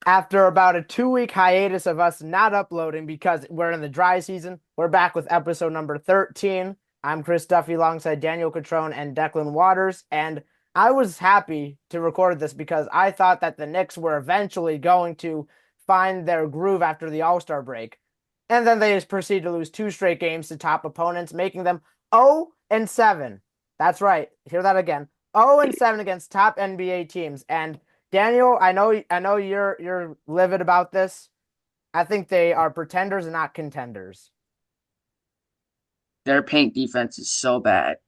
After about a 2 week hiatus of us not uploading because we're in the dry season, we're back with episode number 13. I'm Chris Duffy alongside Daniel Catrone and Declan Waters, and I was happy to record this because I thought that the Knicks were eventually going to find their groove after the All-Star break. And then they just proceeded to lose two straight games to top opponents, making them 0 and 7. That's right. Hear that again. 0 and 7 against top NBA teams. And Daniel, I know you're livid about this. I think they are pretenders and not contenders. Their paint defense is so bad.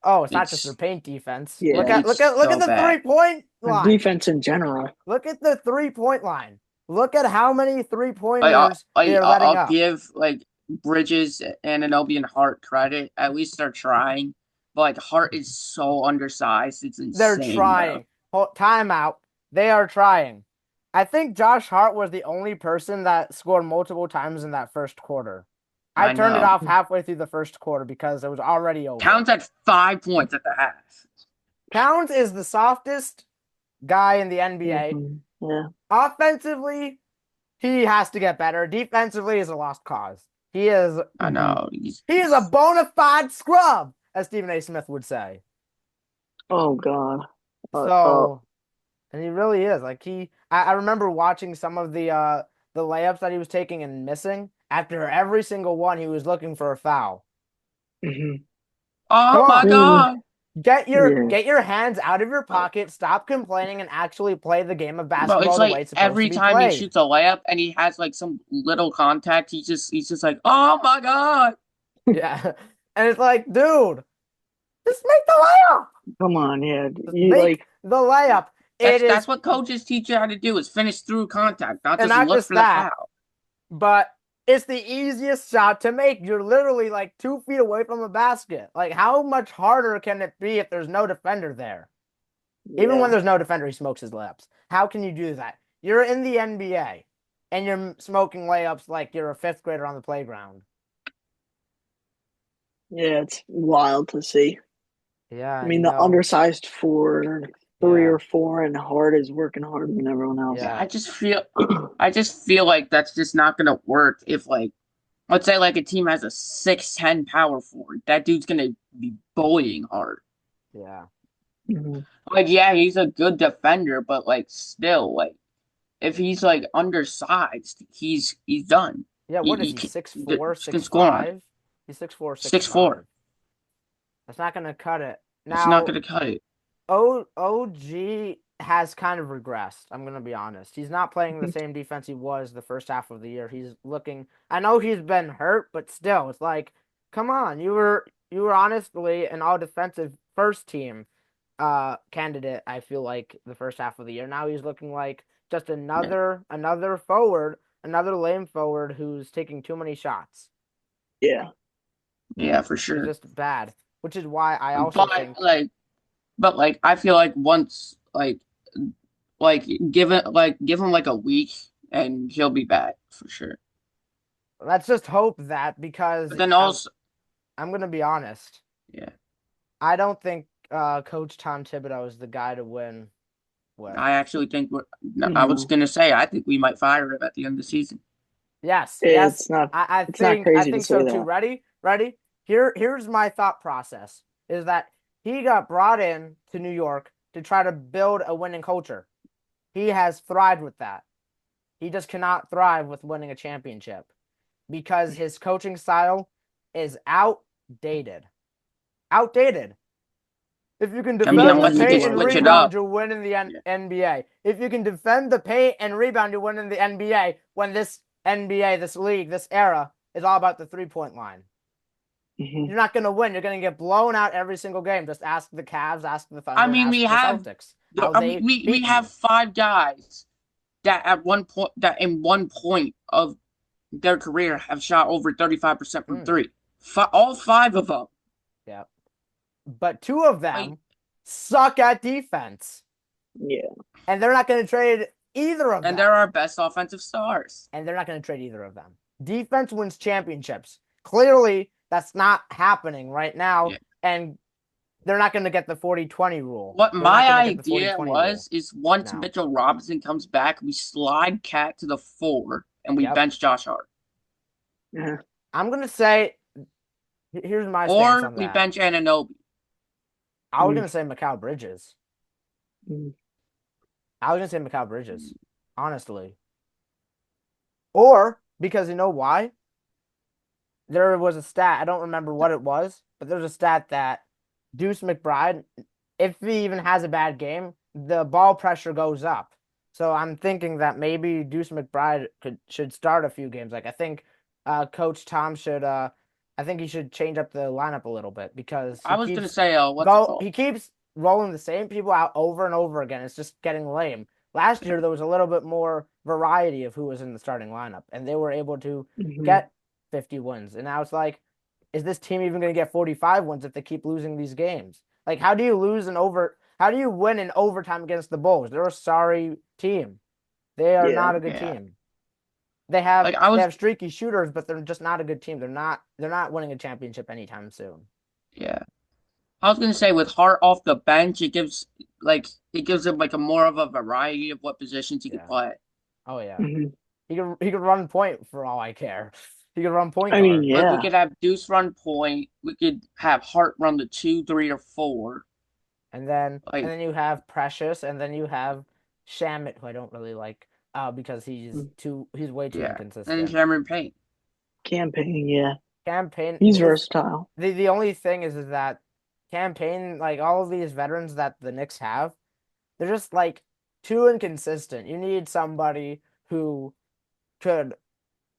Oh, it's not just their It's paint defense. Look Yeah, at it's look at look at so the bad. 3-point and line. defense in general. Look at the 3-point line. Look at how many three Like I'll, pointers they I, are I'll letting I'll up. give like Bridges and Anunoby and Hart credit. At least they're trying. But like Hart is so undersized. It's They're insane, bro. trying. Timeout. They are trying. I think Josh Hart was the only person that scored multiple times in that first quarter. I I turned it know. off halfway through the first quarter because it was already over. Towns had 5 points at the half. Towns is the softest guy in the NBA. Yeah. Offensively, he has to get better. Defensively is a lost cause. He is I hmm know. he is a bona fide scrub, as Stephen A. Smith would say. Oh God. Uh. So, and he really is. Like I remember watching some of the layups that he was taking and missing. After every single one, he was looking for a foul. hmm Come Oh my on. God. Get your Yeah. get your hands out of your pocket, stop complaining, and actually play the game of Bro, basketball it's the way like it's supposed to every be time he played. shoots a layup and he has like some little contact, he's just like, oh my God. Yeah. And it's like, dude, just make the layup. Come on. Yeah. Just You make like. the layup. It That's is, what coaches teach you how to do is finish through contact, not and just not look just for the that, foul. but it's the easiest shot to make. You're literally like 2 feet away from the basket. Like, how much harder can it be if there's no defender there? Even when Yeah. there's no defender, he smokes his layups. How can you do that? You're in the NBA and you're smoking layups like you're a fifth grader on the playground. Yeah. It's wild to see. I Yeah, mean, the undersized four, three yeah, or four, and Hart is working harder than everyone else. Yeah, yeah, I just feel like that's just not gonna work if like let's say like a team has a 6'10" power forward. That dude's gonna be bullying hard. yeah. hmm Like, yeah, he's a good defender, but like still, like if he's like undersized, he's done. Yeah, what is he? Can, 6'4", can six score on you. five. He's 6'4", six 6'4". five. That's not gonna cut it. It's not Now, gonna cut it. OG has kind of regressed. I'm gonna be honest. He's not playing the same defense he was the first half of the year. He's looking. I know he's been hurt, but still, it's like, come on. You were honestly an all defensive first team candidate. I feel like the first half of the year. Now he's looking like just Yeah, another forward, another lame forward who's taking too many shots. Yeah. yeah, for He's sure. just bad, which is why I also But think. like, but like, I feel like once like give him like a week and he'll be back for sure. Let's just hope that because But then I'm also, I'm gonna be honest. yeah, I don't think Coach Tom Thibodeau is the guy to win with. I actually think we're. No, I was No. gonna say I think we might fire him at the end of the season. Yes, yes. It's not. I It's not think I crazy to think say so too. that. Ready? Ready? Here's my thought process is that he got brought in to New York to try to build a winning culture. He has thrived with that. He just cannot thrive with winning a championship because his coaching style is outdated. Outdated. If you can I mean, defend the unless you can paint and switch it Unbelievable. rebound, up. you'll win in the Yeah. NBA. If you can defend the paint and rebound, you'll win in the NBA when this NBA, this league, this era is all about the 3-point line. hmm You're not going to win. You're going to get blown out every single game. Just ask the Cavs, ask the I Thunder, and mean, ask the Celtics how they we beat have you. five guys that at one point that in one point of their career have shot over 35% from Mm, three. All five of them. yeah. But two of Like, them suck at defense. Yeah. And they're not going to trade either of and they're them. our best offensive stars. And they're not going to trade either of them. Defense wins championships. Clearly, that's not happening right now. Yeah. And they're not going to get the 40-20 rule. What They're not my going to get the idea 40-20 rule. was is once No. Mitchell Robinson comes back, we slide Cat to the 4 and we Yep. bench Josh Hart. Yeah. I'm going to say, here's my stance Or on we that. bench Anunoby. I was Mm. going to say Mikal Bridges. Mm. I was going to say Mikal Bridges, honestly. Or, because you know why? There was a stat, I don't remember what it was, but there's a stat that Deuce McBride, if he even has a bad game, the ball pressure goes up. So I'm thinking that maybe Deuce McBride should start a few games. Like I think Coach Tom should I think he should change up the lineup a little bit because I was gonna say, what's it called? he keeps rolling the same people out over and over again. It's just getting lame. Last year there was a little bit more variety of who was in the starting lineup, and they were able to Mm-hmm. get 50 wins. And now it's like, is this team even going to get 45 wins if they keep losing these games? Like, how do you how do you win in overtime against the Bulls? They're a sorry team. They are Yeah. not a good Yeah. team. They have Like I they was have streaky shooters, but they're just not a good team. They're not winning a championship anytime soon. yeah. I was gonna say with Hart off the bench, it gives him like a more of a variety of what positions he could Yeah. play. Oh yeah. Mm-hmm. He could run point for all I care. He could run point I mean, guard. Like we yeah. could have Deuce run point, we could have Hart run the 2, 3, or 4. And Like then you have Precious, and then you have Shamit, who I don't really like, because Mm. he's way too yeah. And inconsistent. Cameron Payne. Campaign, yeah. Campaign He's his versatile. the only thing is that Campaign, like all of these veterans that the Knicks have, they're just like too inconsistent. You need somebody who could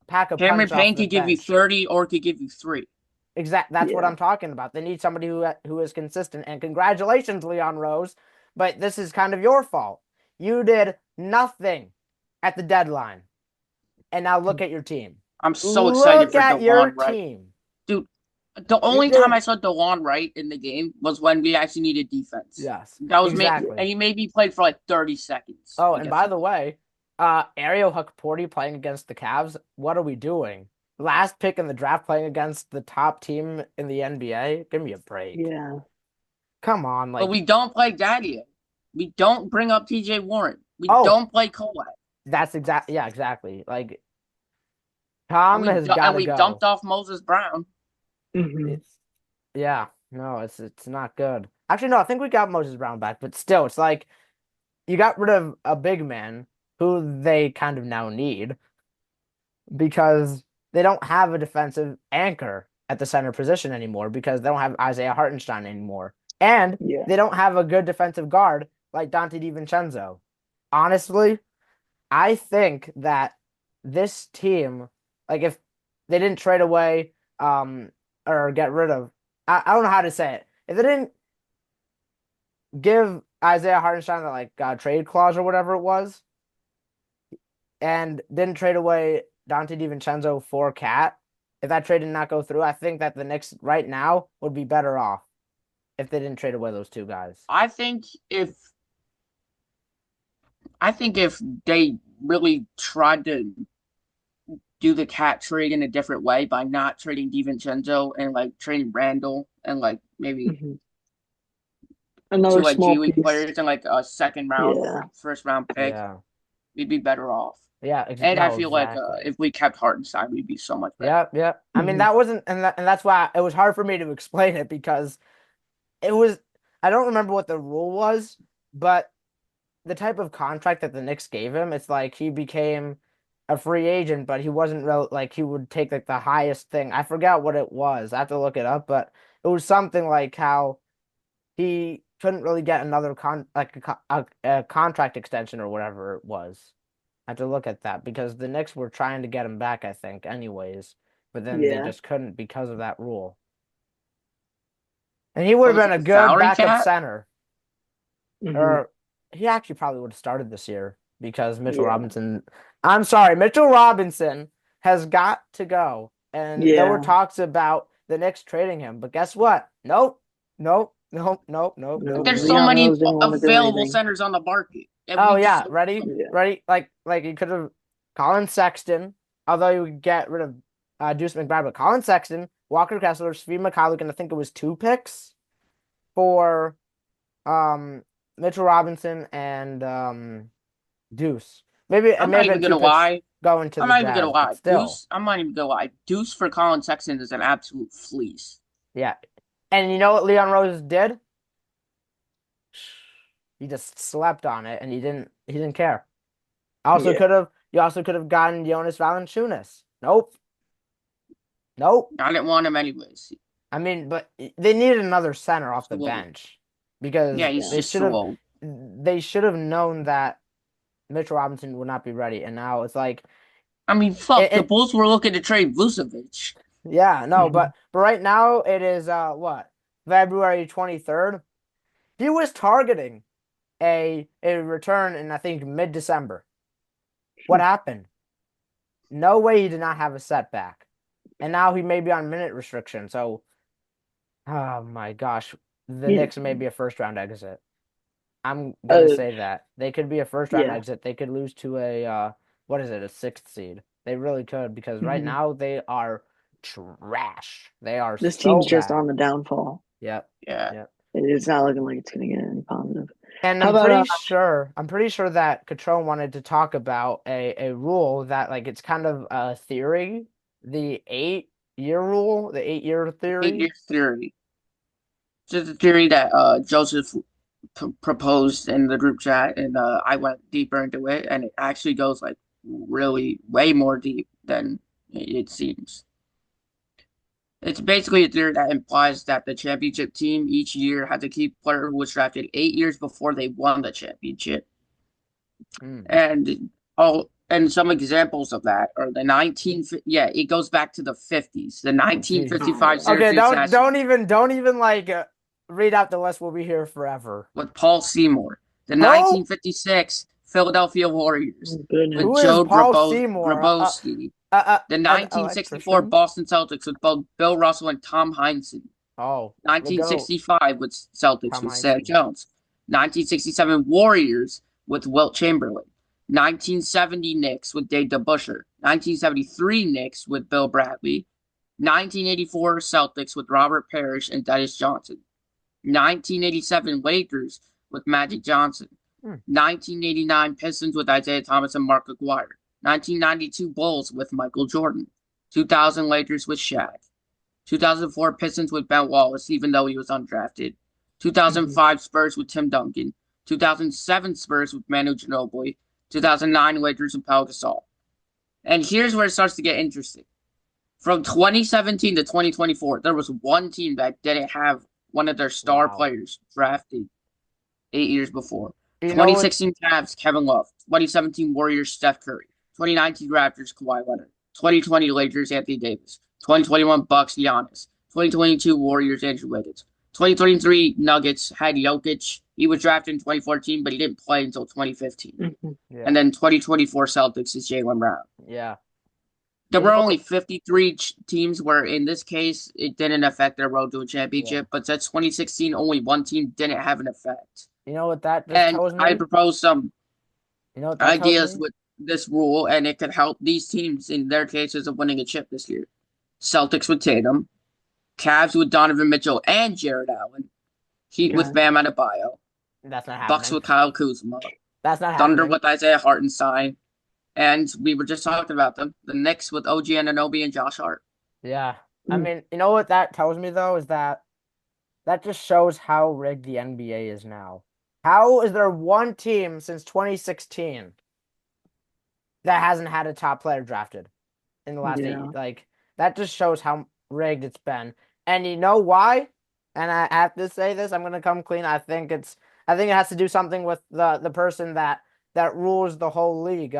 pack a Cameron punch off Payne the could give you bench. 30 or could give you 3. That's what Yeah. I'm talking about. They need somebody who is consistent. And congratulations, Leon Rose, but this is kind of your fault. You did nothing at the deadline, and now look at your team. I'm so excited Look for at your DeLon Wright. team. Dude, the You only time I did. saw DeLon Wright in the game was when we actually needed defense. Yes, That was me, exactly. and he maybe played for like 30 seconds Oh, and against by the the Bulls. way, Ariel Huckporty playing against the Cavs. What are we doing? Last pick in the draft playing against the top team in the NBA. Give me a break. Yeah. Come on, But like, we don't play Daddy. We don't bring up TJ Warren. We oh, don't play Kolak. yeah, exactly. Like Tom has got And to we go. dumped off Moses Brown. Mm-hmm. It's yeah, no, it's not good. Actually, no, I think we got Moses Brown back, but still, it's like you got rid of a big man who they kind of now need because they don't have a defensive anchor at the center position anymore because they don't have Isaiah Hartenstein anymore. And Yeah. they don't have a good defensive guard like Dante DiVincenzo. Honestly, I think that this team, like if they didn't trade away or get rid of, I don't know how to say it. If they didn't give Isaiah Hartenstein that like trade clause or whatever it was, and didn't trade away Dante DiVincenzo for Cat, if that trade did not go through, I think that the Knicks right now would be better off if they didn't trade away those two guys. I think if they really tried to do the cat trade in a different way by not trading DiVincenzo and like trading Randall and like maybe Mm-hmm. two Another like small G League piece. players and like a second round or Yeah. first round pick, Yeah. we'd be better off. Yeah, And I no, feel like exactly. if we kept Hartenstein, we'd be so much better. Yeah, yeah. I mean, Mm-hmm. that wasn't, and that's why it was hard for me to explain it because it was, I don't remember what the rule was, but the type of contract that the Knicks gave him, it's like he became a free agent, but he wasn't real, like he would take like the highest thing. I forgot what it was. I have to look it up, but it was something like how he couldn't really get another a contract extension or whatever it was. I have to look at that because the Knicks were trying to get him back, I think, anyways, but then they Yeah. just couldn't because of that rule. And he would What have was been it, a the good salary backup cap? center, Mm-hmm. or he actually probably would have started this year because Mitchell Yeah. Robinson. I'm sorry, Mitchell Robinson has got to go, and there were Yeah. talks about the Knicks trading him, but guess what? Nope, nope, nope, nope, nope, No, nope, There's so nope. Leon many Rose didn't want to do available anything. centers on the market, and Oh we just yeah, look ready, for them. Yeah. ready. Like you could have Colin Sexton, although you would get rid of Deuce McBride, but Colin Sexton, Walker Kessler, Svi Mikhailiuk, and I think it was 2 picks. for Mitchell Robinson and Deuce. Maybe it I'm may not have even been two gonna picks lie. going to I'm the not even gonna Jazz, but lie. still. I'm not even gonna lie. Deuce for Colin Sexton is an absolute fleece. Yeah. And you know what Leon Rose did? He just slept on it and he didn't care. Yeah. You also could have gotten Jonas Valanciunas. Nope. Nope. I didn't want him anyways. I mean, but they needed another center off the So, bench yeah, because he's Yeah. just too old. they should have known that Mitchell Robinson would not be ready. And now it's like I mean, fuck, the it Bulls were looking to trade Vucevic. yeah, no, Mhm. but right now it is what? February 23rd. He was targeting a return in I think mid-December. What happened? No way he did not have a setback. And now he may be on minute restriction. So, oh my gosh, the Yeah. Knicks may be a first round exit. I'm gonna Uh, say that. They could be a first round yeah. exit. They could lose to a what is it, a sixth seed. They really could because right Mhm. now they are trash. They are This so team's just bad. on the downfall. Yep. Yeah. Yep. It's not looking like it's going to get any positive. And How about I'm pretty sure that Catrone wanted to talk about a rule that like it's kind of a theory, the 8 year rule, the 8 year theory. Eight-year theory. Just a theory that Joseph proposed in the group chat, and I went deeper into it, and it actually goes like really way more deep than it seems. It's basically a theory that implies that the championship team each year had to keep a player who was drafted 8 years before they won the championship. Hmm. And some examples of that are the 19 yeah, it goes back to the 50s. The Oh, jeez. 1955 Okay, Syracuse Nationals don't even like read out the list. We'll be here forever. with Paul Seymour. The Who? 1956 Philadelphia Warriors with goodness? Who is Joe Paul Seymour? Grabowski. The An 1964 electrician? Boston Celtics with both Bill Russell and Tom Heinsohn. Oh, the goat, 1965 with Celtics Tom with Sam Heinsohn. Jones. 1967 Warriors with Wilt Chamberlain. 1970 Knicks with Dave DeBusschere. 1973 Knicks with Bill Bradley. 1984 Celtics with Robert Parrish and Dennis Johnson. 1987 Lakers with Magic Johnson. Hmm. 1989 Pistons with Isaiah Thomas and Mark Aguirre. 1992 Bulls with Michael Jordan. 2000 Lakers with Shaq. 2004 Pistons with Ben Wallace, even though he was undrafted. 2005 Spurs with Tim Duncan. 2007 Spurs with Manu Ginobili. 2009 Lakers with Pau Gasol. And here's where it starts to get interesting. From 2017 to 2024, there was one team that didn't have one of their star Wow. players drafted 8 years before. You know what? 2016 Cavs, Kevin Love. 2017 Warriors, Steph Curry. 2019 Raptors, Kawhi Leonard. 2020 Lakers, Anthony Davis. 2021 Bucks, Giannis. 2022 Warriors, Andrew Wiggins. 2023 Nuggets had Jokic. He was drafted in 2014, but he didn't play until 2015. Mm-hmm. Yeah. And then 2024 Celtics is Jaylen Brown. Yeah. There You were know only 53 teams where, in this case, it didn't affect their road to a championship. But since 2016, only one team didn't have an effect. You know what that just And tells I me? proposed some You know what that tells ideas me? with this rule, and it could help these teams in their cases of winning a chip this year. Celtics with Tatum, Cavs with Donovan Mitchell and Jared Allen, Heat Okay. with Bam Adebayo, That's not Bucks happening. with Kyle Kuzma, That's not Thunder happening. with Isaiah Hartenstein, and we were just talking about them. The Knicks with OG Anunoby and Josh Hart. Yeah. I Mm. mean, you know what that tells me though is that just shows how rigged the NBA is now. How is there one team since 2016 that hasn't had a top player drafted in the last Yeah. 8 years? Like that just shows how rigged it's been. And you know why? And I have to say this, I'm gonna come clean. I think it has to do something with the person that rules the whole league,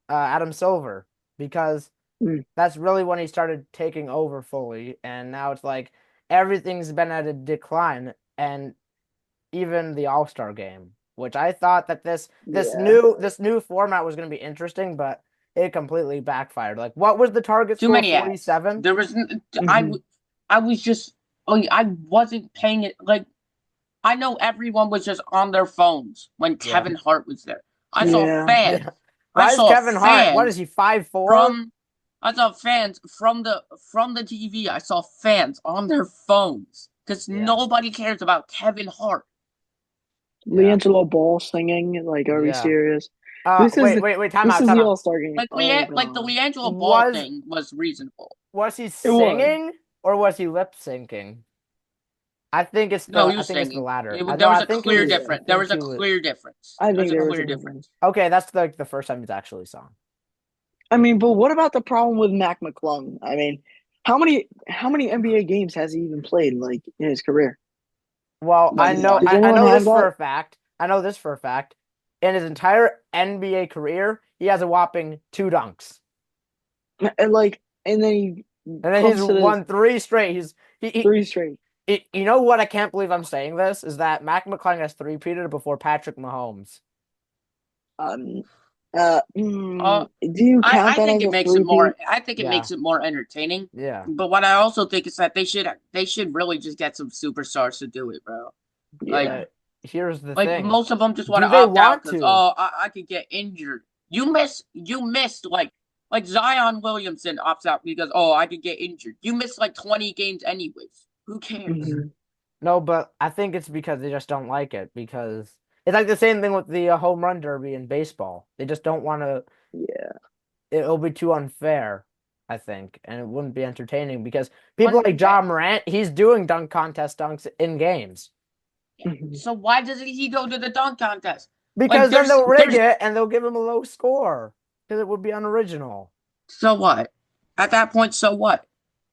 Adam Silver, because Mm. that's really when he started taking over fully, and now it's like everything's been at a decline, and even the All-Star game, which I thought that this Yeah. new format was going to be interesting, but it completely backfired. Like, what was the target Too score? many ads. 47? There was Mhm. I was just I wasn't paying it like I know everyone was just on their phones when Yeah. Kevin Hart was there. I saw Yeah. fans. Yeah. I Why is saw Kevin Hart? What is fans he, 5'4"? from I saw fans from the TV. I saw fans on their phones because Yeah. nobody cares about Kevin Hart. Yeah. LiAngelo Ball singing. Like, are we Yeah. serious? This is Wait, time this out, is time the out. All-Star game. Like Oh like the god, LiAngelo Ball Was thing was reasonable. was he it was. singing or was he lip syncing? No, he I was think it's the singing. latter. I There know was I a think clear Yeah, I difference. There think was a he was clear difference. I There's think a there was clear a difference. difference. okay, that's the first time it's actually sung. I mean, but what about the problem with Mac McClung? I mean, how many NBA games has he even played like in his career? Well, Like, does I anyone know have this for that? a fact. I know this for a fact. In his entire NBA career, he has a whopping 2 dunks. And then he And then he's comes to the won 3 straight. three straight. You know what? I can't believe I'm saying this is that Mac McClung has three-peated before Patrick Mahomes. Um, Uh, do you count I that think as it a makes it three-peat? more. I think it Yeah, makes it more entertaining. yeah, But what I also think is that they should really just get some superstars to do it, bro. Like Yeah. but here's the like thing: most of them just want do to they opt out want because to? I could get injured. You missed like Zion Williamson opts out because I could get injured. You missed like 20 games anyways. Who cares? Mhm. No, but I think it's because they just don't like it because it's like the same thing with the home run derby in baseball. They just don't want to. Yeah. It'll be too unfair, I think, and it wouldn't be entertaining because people like Unfair. John Morant, he's doing dunk contest dunks in games Mhm. So why doesn't he go to the dunk contest? Like because then they'll rig there's it and they'll give him a low score because it would be unoriginal. so what? At that point, so what?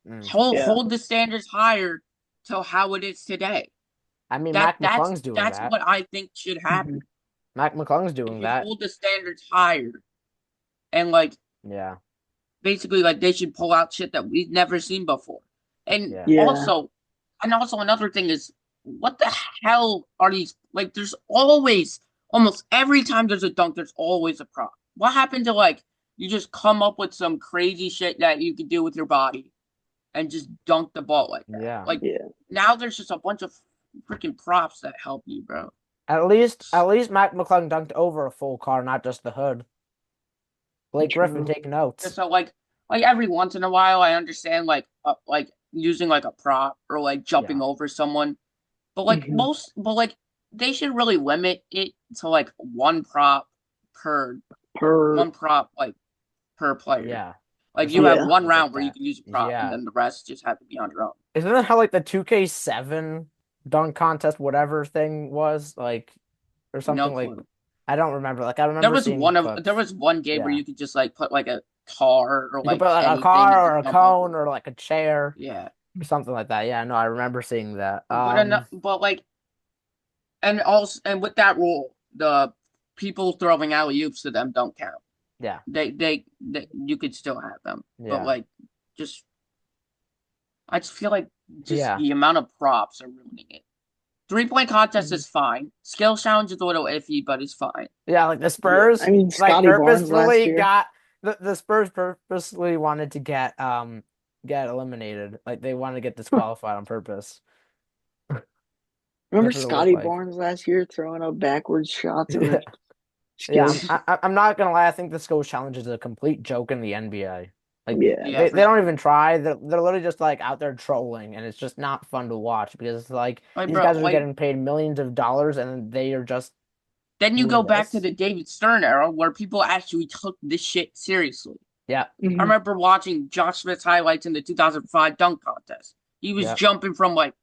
Mm. Yeah. Hold the standards higher to how it is today. I mean, Mac McClung's doing That's that. what I think should Mhm. happen. Mac McClung's They doing should that. hold the standards higher and like Yeah, basically like they should pull out shit that we've never seen before. And yeah, Yeah. also another thing is what the hell are these like there's always almost every time there's a dunk there's always a prop. What happened to like you just come up with some crazy shit that you could do with your body and just dunk the ball like that? yeah. Like Yeah. now there's just a bunch of freaking props that help you, bro. At least Mac McClung dunked over a full car, not just the hood. Blake Griffin, True. take notes. So like every once in a while I understand like using like a prop or like Yeah, jumping over someone. Mhm. But like they should really limit it to like per Per. one prop like per player. yeah. Or Like you have something Yeah. one like round where you that. can use a prop and Yeah. then the rest just have to be on your own. Isn't that how like the 2K7 dunk contest, whatever thing was? Like, or No something like, clue. I don't remember. Like, I remember seeing There clips. was one game where Yeah. you could just like put like a car or You could like put like a anything and car or just a jump over cone it. or like a chair Yeah. or something like that. Yeah, no, I remember seeing that. But like and with that rule, the people throwing alley oops to them don't count. Yeah, They you could still have them, but yeah, like just I just feel like just yeah, the amount of props are ruining it. 3-point contest Mhm. is fine. Skill challenge is a little iffy, but it's fine. yeah. Like the Yeah. I Spurs, mean, like Scotty Barnes last purposefully year. got the Spurs purposely wanted to get eliminated. Like they wanted to get disqualified on purpose. Remember That's what it looked Scotty like. Barnes last year throwing up backwards shots in the Yeah, skills? I'm not gonna lie. I think the Skills Challenge is a complete joke in the NBA. Like Yeah. Yeah, for they don't sure. even try. They're literally just like out there trolling, and it's just not fun to watch because it's like Like these bro, guys are like getting paid millions of dollars, and they are just then you go doing back to this. the David Stern era where people actually took this shit seriously. Yeah, I Mhm. remember watching Josh Smith's highlights in the 2005 dunk contest. He was yeah, jumping from like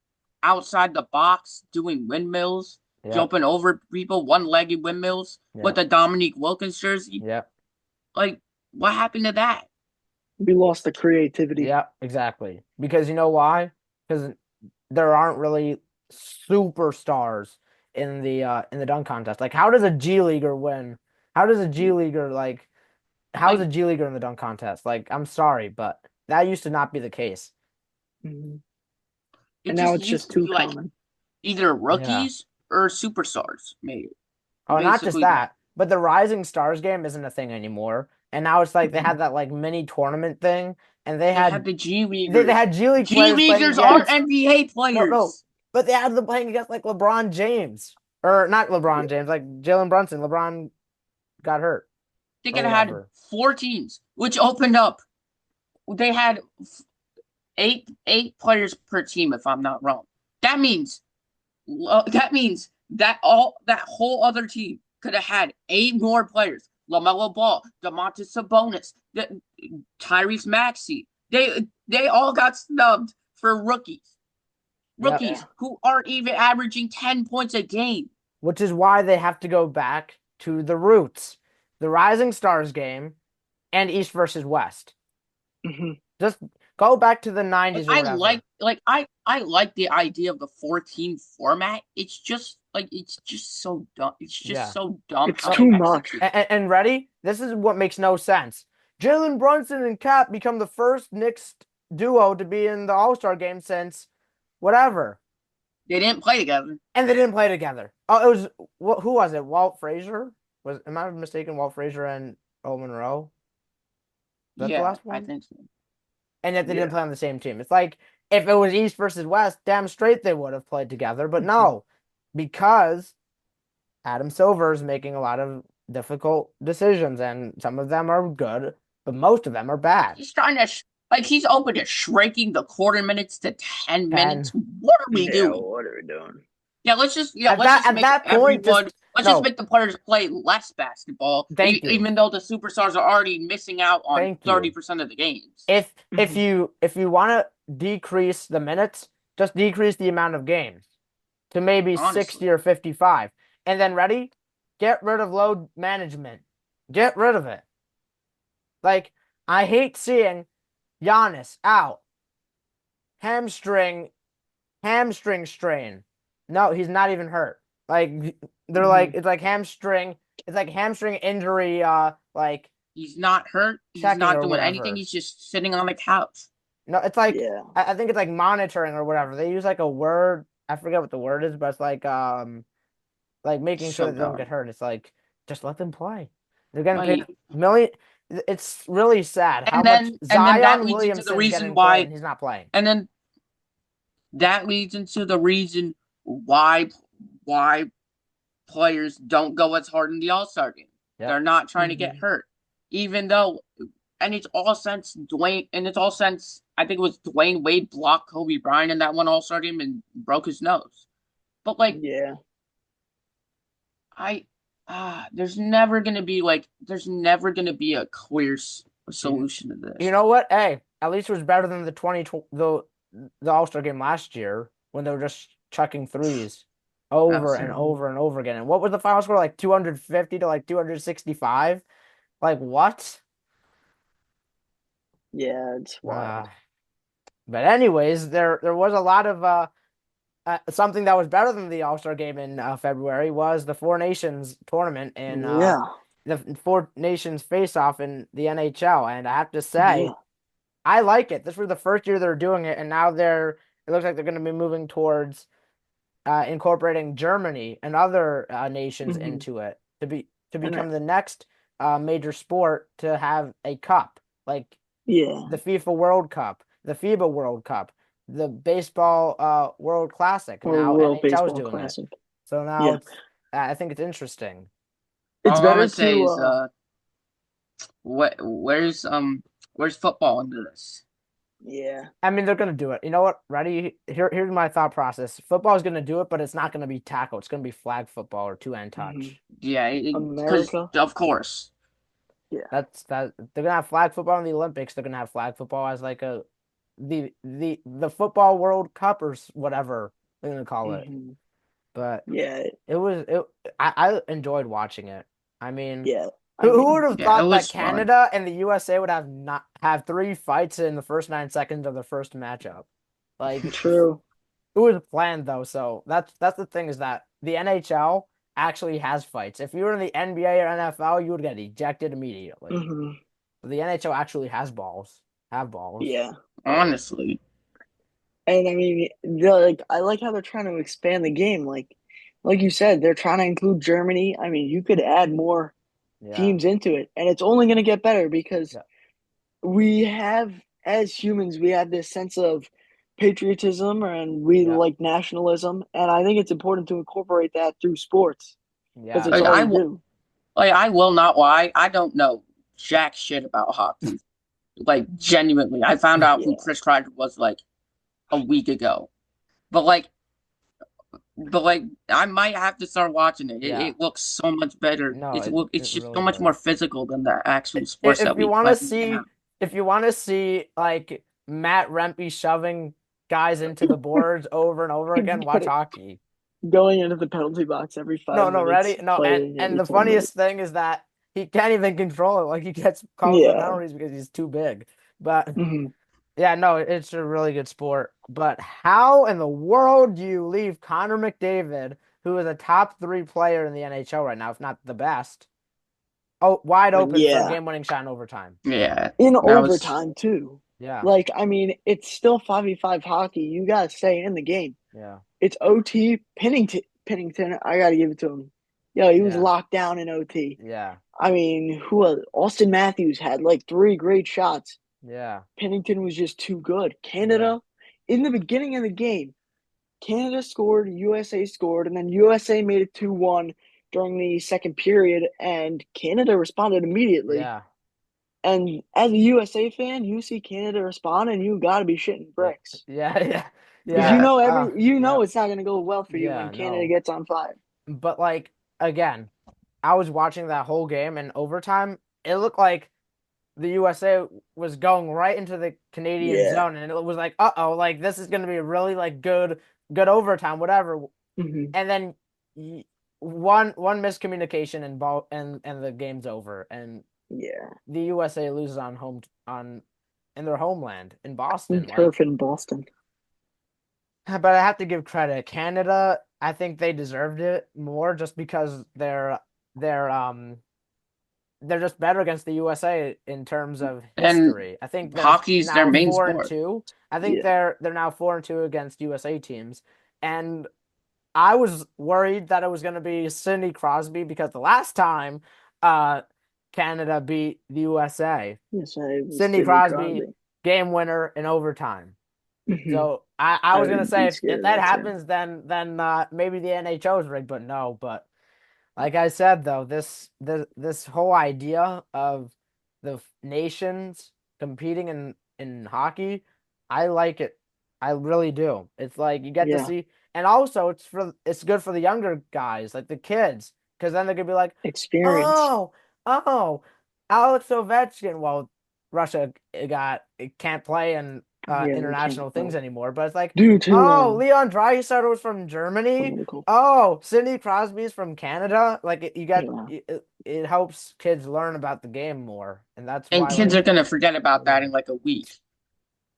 outside the box, doing windmills, yeah, jumping over people, one-legged windmills yeah, with a Dominique Wilkins jersey. yeah, Like, what happened to that? We lost the creativity. yeah. Exactly. Because you know why? Because there aren't really superstars in the dunk contest. Like, how does a G leaguer win? How does a G leaguer like? How's Like, a G leaguer in the dunk contest? Like, I'm sorry, but that used to not be the case. Mhm. it And now just it's used just to be too like common. either Yeah. rookies or superstars, maybe. Oh, not just Basically, that, but the Rising Stars game isn't a thing anymore. And now it's like they Mhm. had that like mini tournament thing, and they they had had the G they Leaguers. had G League G players playing Leaguers aren't against NBA no, players. but they had them playing against like LeBron James or not LeBron Yeah. James, like Jalen Brunson. LeBron got hurt They or could have had whatever. 4 teams, which opened up. They had eight players per team, if I'm not wrong. That means that whole other team could have had 8 more players. LaMelo Ball, Domantas Sabonis, Tyrese Maxey. They all got snubbed for rookies. Yep. Yeah. Rookies who aren't even averaging 10 points a game. Which is why they have to go back to the roots, the Rising Stars game and East versus West. Hmm. Just go back to the Like 90s or I whatever. I like the idea of the 14 format. It's just so dumb. It's just Yeah. so dumb It's how No, they too much. execute. and ready? This is what makes no sense. Jalen Brunson and Cap become the first Knicks duo to be in the All-Star game since whatever. They didn't play together. And they didn't play together. Oh, it was who was it? Walt Frazier? Am I mistaken? Walt Frazier and Earl Monroe? Is that the Yeah, last I one? think so. And yet they didn't Yeah. play on the same team. It's like if it was East versus West, damn straight they would have played together. But Hmm. no, because Adam Silver is making a lot of difficult decisions, and some of them are good, but most of them are bad. He's trying to he's open to shrinking the quarter minutes to 10 minutes. 10. What are we Yeah. doing? What are we doing? At that point, just Let's just no, make the players play less basketball, thank you. even though the superstars are already missing out on Thank you. 30% of the games. If Hmm. you want to decrease the minutes, just decrease the amount of games to maybe Honestly, 60 or 55. And then ready? Get rid of load management. Get rid of it. Like I hate seeing Giannis out. Hamstring hamstring strain. No, he's not even hurt. Like they're Hmm. like it's like hamstring injury like he's not hurt. He's checking not or doing anything. whatever. He's just sitting on the couch. No, it's like Yeah. I think it's like monitoring or whatever. They use like a word, I forget what the word is, but it's like making sure So that they don't get dumb. hurt. It's like just let them play. They're getting paid Like, million. It's really sad how and much then that Zion leads into the Williamson's reason getting played why, and he's not playing. and then that leads into the reason why players don't go as hard in the All Star game. Yep. They're not trying to get Hmm. hurt, even though, and it's all since I think it was Dwayne Wade blocked Kobe Bryant in that one All Star game and broke his nose. But like Yeah. I, there's never gonna be a clear solution to You this. know what? Hey, at least it was better than the 20 the All-Star game last year when they were just chucking threes That over was and Hmm. over and over again. And what was the final score? Like 250 to like 265? Like what? Yeah. It's Uh, wild. but anyways, there was a lot of something that was better than the All-Star game in February was the Four Nations tournament in Yeah. the Four Nations face-off in the NHL. And I have to say, Yeah. I like it. This was the first year they're doing it, and now it looks like they're going to be moving towards incorporating Germany and other nations Hmm. into it to And become the next major sport to have a cup, like yeah. the FIFA World Cup, the FIBA World Cup, the baseball World Classic. Or Now World NHL is Baseball doing it, Classic. so now Yeah. it's I think it's interesting. It's All I'm better gonna say to is, what where's football into this? yeah. I mean, they're gonna do it. You know what? Ready? Here's my thought process. Football is gonna do it, but it's not gonna be tackle. It's gonna be flag football or two-hand Hmm. touch. Yeah, because America. of course. Yeah. That they're gonna have flag football in the Olympics. They're gonna have flag football as like the football World Cup or whatever they're gonna call it. Hmm. But Yeah. it was it. I enjoyed watching it. I mean, Yeah. I who would mean, have Yeah, it thought that was fun. Canada and the USA would have not have three fights in the first 9 seconds of the first matchup? Like true. it was planned though, so that's the thing is that the NHL actually has fights. If you were in the NBA or NFL, you would get ejected immediately. Hmm. But the NHL actually has balls, have balls. Yeah. Honestly. And I mean, I like how they're trying to expand the game. Like you said, they're trying to include Germany. I mean, you could add more Yeah, teams into it, and it's only going to get better because yeah, we have, as humans, we have this sense of patriotism and we yeah, like nationalism, and I think it's important to incorporate that through sports because yeah. it's Like all I they will do. I will not lie. I don't know jack shit about hockey. Like genuinely. I found out who Yeah. Chris Kreider was like a week ago. But like but like I might have to start watching it. It, Yeah. it looks so much better. No, It's it it's it just really so much more does. physical than the actual sports If that you we want to play now. see if you want to see like Matt Rempe shoving guys into the boards over and over again, watch hockey. Going into the penalty box every No, five no, minutes, ready? No, playing and every the 4 minutes. funniest thing is that he can't even control it. Like he gets called for Yeah. penalties because he's too big. But Hmm. yeah, no, it's a really good sport. But how in the world do you leave Connor McDavid, who is a top three player in the NHL right now, if not the best, oh, wide open for a Yeah. game-winning shot in overtime? Yeah, In that was overtime too. Yeah, Like, I mean, it's still 5v5 hockey. You gotta stay in the game. yeah, It's OT. Pennington, I gotta give it to him. Yo, he was yeah, locked down in OT. yeah, I mean, who else? Austin Matthews had like three great shots. yeah, Pennington was just too good. yeah, Canada, in the beginning of the game, Canada scored, USA scored, and then USA made it 2-1 during the second period, and Canada responded immediately. yeah, And as a USA fan, you see Canada respond, and you got to be shitting yeah, bricks yeah, because yeah, you yeah. know yeah, it's not going to go well for you yeah, when Canada no. gets on fire. But like again, I was watching that whole game in overtime. It looked like the USA was going right into the Canadian Yeah. zone, and it was like, uh-oh, like this is going to be a really like good overtime, whatever. Hmm. And then one miscommunication and ball and the game's over, and Yeah. the USA loses on home on in their homeland in Boston. Turf Like, in Boston. but I have to give credit. Canada, I think they deserved it more just because they're they're just better against the USA in terms of And history. I think they're hockey's their now main four and sport. two. I think Yeah. they're now 4-2 against USA teams. And I was worried that it was going to be Sidney Crosby because the last time uh Canada beat the USA, Yes, I was Sidney Sidney Crosby Crosby. game winner in overtime. Hmm. So I I was gonna would say be if scared of that that too. happens then maybe the NHL is rigged, but no. But like I said though, this whole idea of the nations competing in hockey, I like it. I really do. It's like you get to Yeah. see, and also it's good for the younger guys, like the kids, because then they could be like, Experience. oh, oh, Alex Ovechkin. Well, Russia it can't play in Yeah, they can't. international things anymore, but it's like, Due to oh, Leon Draisaitl was from Germany. political. Oh, Sidney Crosby's from Canada. Like Yeah. it helps kids learn about the game more, and that's And why kids like are gonna forget about that yeah, in like a week.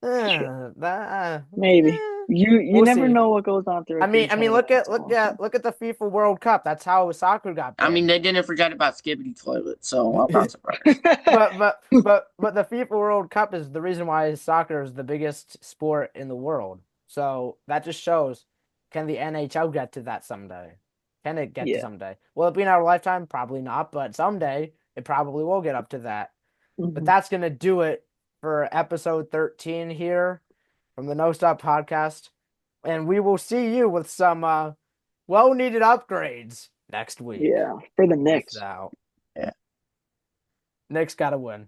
Sure. that Maybe. You we'll never see. know what goes on through a kid's I mean, head. That's all. So. look at the FIFA World Cup. That's how soccer got I mean, big. they didn't forget about Skibbity Toilet, so I'm not surprised. But the FIFA World Cup is the reason why soccer is the biggest sport in the world. So that just shows, can the NHL get to that someday? Can it get to Yeah. someday? Will it be in our lifetime? Probably not, but someday it probably will get up to that. But Hmm. that's gonna do it for episode 13 here from the No Stop Podcast. And we will see you with some well-needed upgrades next week. Yeah. For the Peace Knicks. out. Yeah. Knicks gotta win.